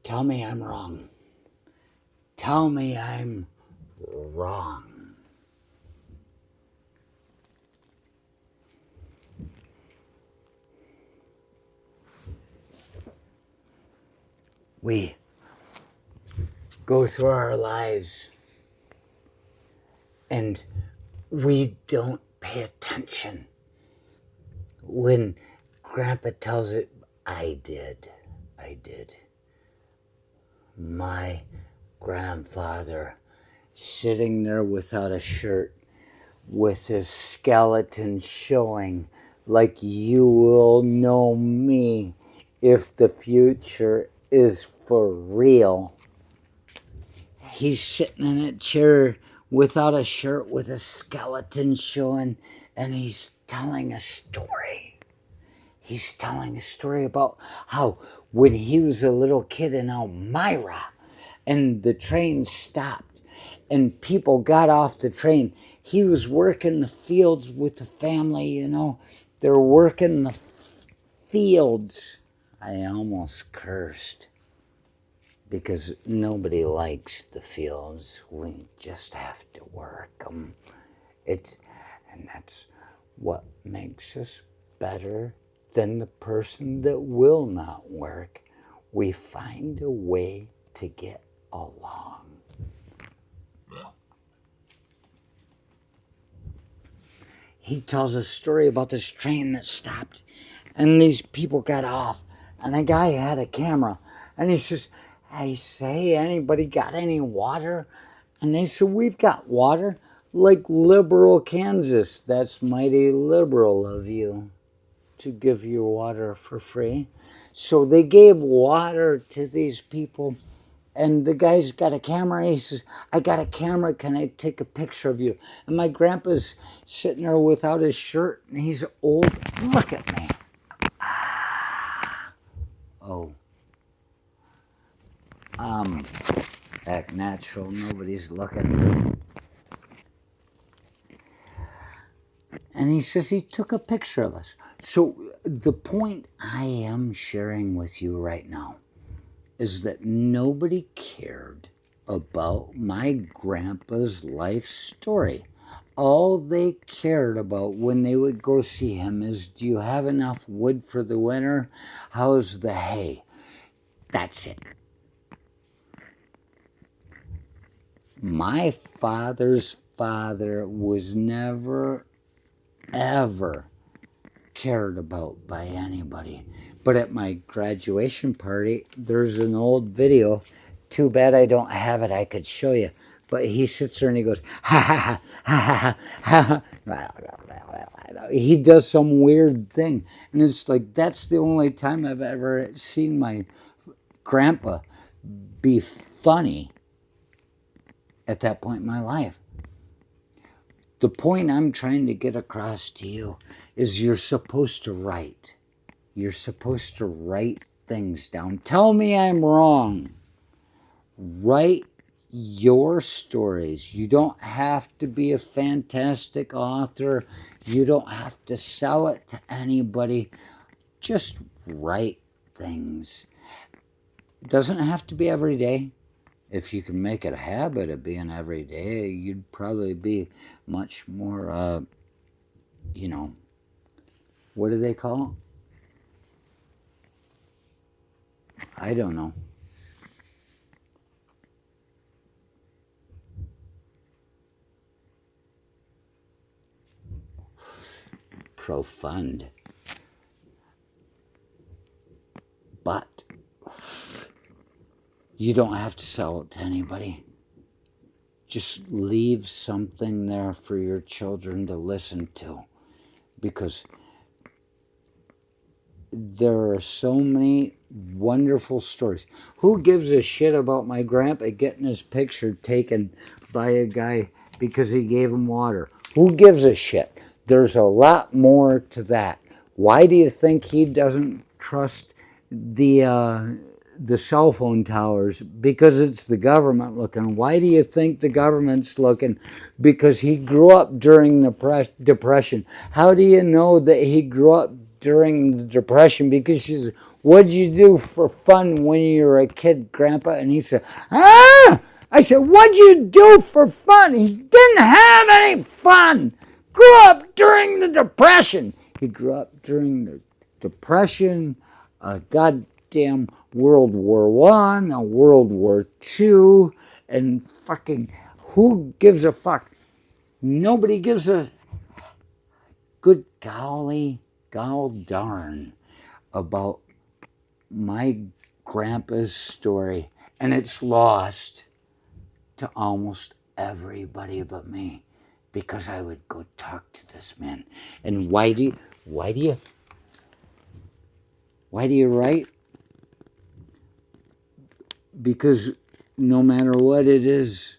Tell me I'm wrong. Tell me I'm wrong. We go through our lives and we don't pay attention. When Grandpa tells it, I did. My grandfather sitting there without a shirt, with his skeleton showing, like you will know me if the future is for real. He's sitting in a chair without a shirt with a skeleton showing, and he's telling a story. He's telling a story about how when he was a little kid in Elmira and the train stopped and people got off the train, he was working the fields with the family, you know. They're working the fields. I almost cursed because nobody likes the fields. We just have to work them. And that's what makes us better than the person that will not work. We find a way to get along. He tells a story about this train that stopped and these people got off and a guy had a camera and he says, I say, anybody got any water? And they said, we've got water. Like liberal Kansas. That's mighty liberal of you to give your water for free. So they gave water to these people, and the guy's got a camera. He says, I got a camera, can I take a picture of you? And my grandpa's sitting there without his shirt, and he's old. Look at me. Oh. Act natural, nobody's looking. And he says he took a picture of us. So the point I am sharing with you right now is that nobody cared about my grandpa's life story. All they cared about when they would go see him is, do you have enough wood for the winter? How's the hay? That's it. My father's father was never, ever cared about by anybody. But at my graduation party, there's an old video. Too bad I don't have it. I could show you. But he sits there and he goes, ha ha ha ha ha ha. He does some weird thing. And it's like, that's the only time I've ever seen my grandpa be funny at that point in my life. The point I'm trying to get across to you is you're supposed to write. You're supposed to write things down. Tell me I'm wrong. Write your stories. You don't have to be a fantastic author. You don't have to sell it to anybody. Just write things. It doesn't have to be every day. If you can make it a habit of being every day, you'd probably be much more, what do they call it? I don't know. Profund. But you don't have to sell it to anybody. Just leave something there for your children to listen to. Because there are so many wonderful stories. Who gives a shit about my grandpa getting his picture taken by a guy because he gave him water? Who gives a shit? There's a lot more to that. Why do you think he doesn't trust the cell phone towers? Because it's the government looking. Why do you think the government's looking? Because he grew up during the Depression. How do you know that he grew up during the Depression? Because she says, what'd you do for fun when you were a kid, Grandpa? And he said, ah! I said, what'd you do for fun? He didn't have any fun. Grew up during the Depression. He grew up during the Depression, a goddamn World War One, a World War Two, and fucking who gives a fuck? Nobody gives a good golly, gall darn about my grandpa's story, and it's lost to almost everybody but me because I would go talk to this man. And why do you write? Because no matter what it is,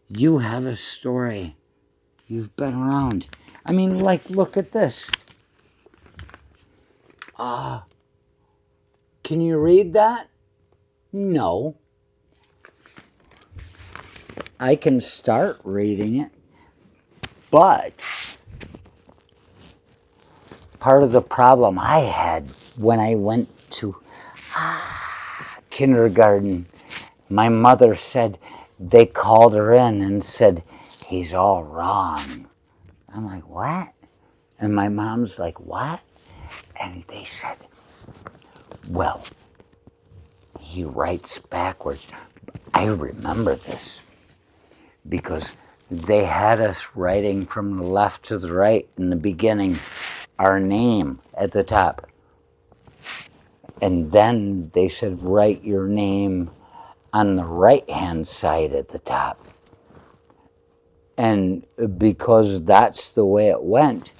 you have a story. You've been around. I mean, like, look at this. Can you read that? No. I can start reading it, but part of the problem I had when I went to kindergarten, my mother said they called her in and said, he's all wrong. I'm like, what? And my mom's like, what? And they said, well, he writes backwards. I remember this because they had us writing from the left to the right in the beginning, our name at the top. And then they said, write your name on the right-hand side at the top. And because that's the way it went,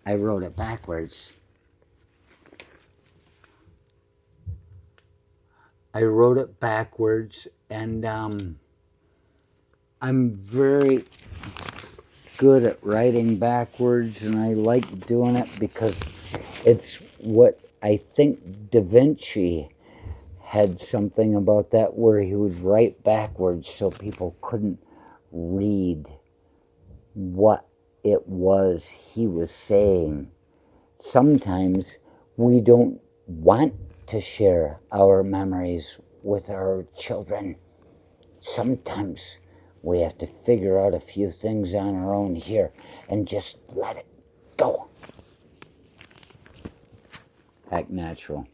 I wrote it backwards. I wrote it backwards, and I'm very good at writing backwards, and I like doing it because it's what I think Da Vinci had something about that where he would write backwards so people couldn't read what it was he was saying. Sometimes we don't want to share our memories with our children. Sometimes we have to figure out a few things on our own here and just let it go. Act natural.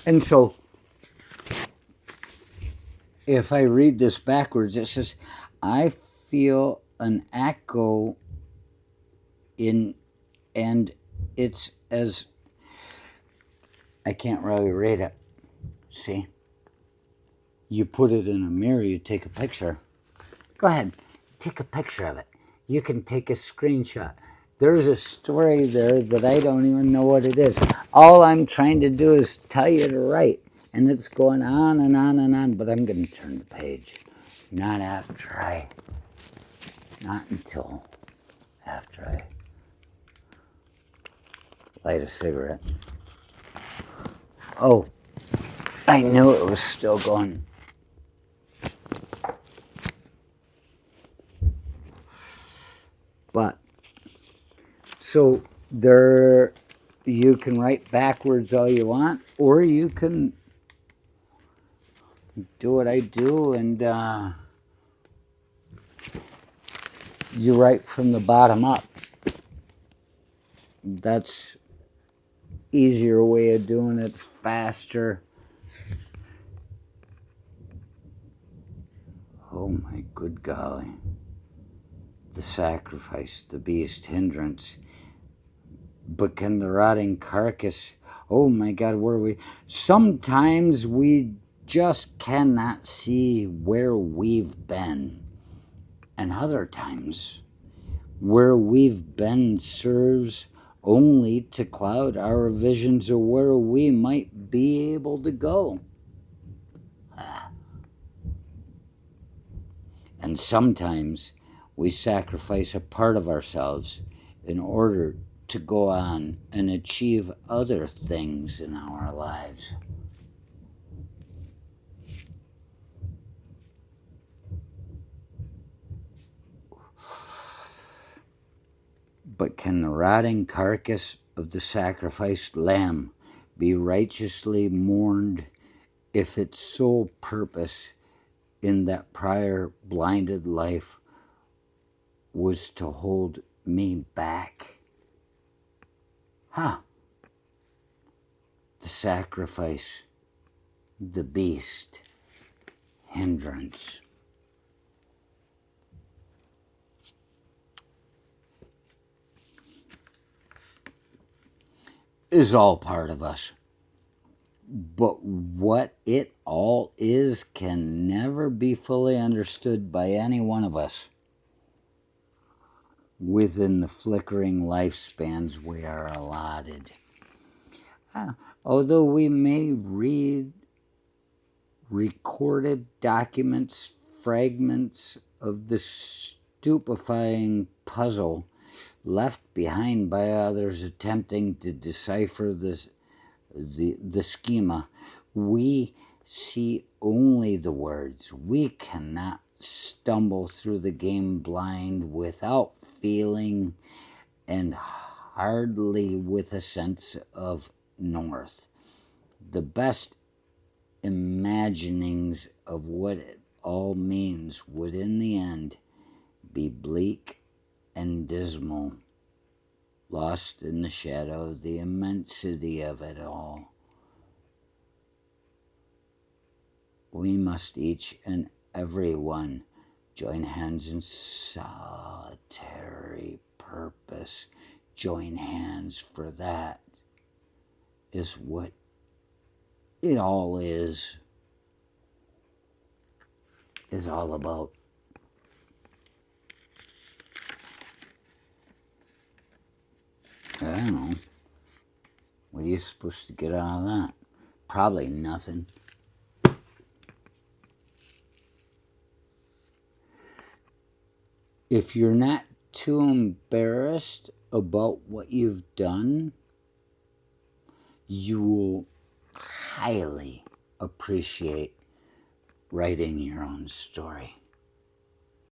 And so, if I read this backwards, it says, I feel an echo in, and it's as, I can't really read it. See? You put it in a mirror, you take a picture. Go ahead, take a picture of it. You can take a screenshot. There's a story there that I don't even know what it is. All I'm trying to do is tell you to write. And it's going on and on and on, but I'm going to turn the page. Not until after I light a cigarette. Oh, I knew it was still going. But, so there, you can write backwards all you want, or you can do what I do and you write from the bottom up. That's easier way of doing it. It's faster. Oh my good golly. The sacrifice, the beast, hindrance. But can the rotting carcass, oh my God, where are we? Sometimes we just cannot see where we've been. And other times, where we've been serves only to cloud our visions of where we might be able to go. And sometimes we sacrifice a part of ourselves in order to go on and achieve other things in our lives. But can the rotting carcass of the sacrificed lamb be righteously mourned if its sole purpose in that prior blinded life was to hold me back? The sacrifice, the beast, hindrance. Is all part of us. But what it all is can never be fully understood by any one of us within the flickering lifespans we are allotted. Although we may read recorded documents, fragments of the stupefying puzzle left behind by others attempting to decipher the schema, we see only the words. We cannot stumble through the game blind without feeling, and hardly with a sense of north. The best imaginings of what it all means would in the end be bleak and dismal, lost in the shadow of the immensity of it all. We must each and every one join hands in solitary purpose. Join hands, for that is what it all is all about. I don't know. What are you supposed to get out of that? Probably nothing. If you're not too embarrassed about what you've done, you will highly appreciate writing your own story.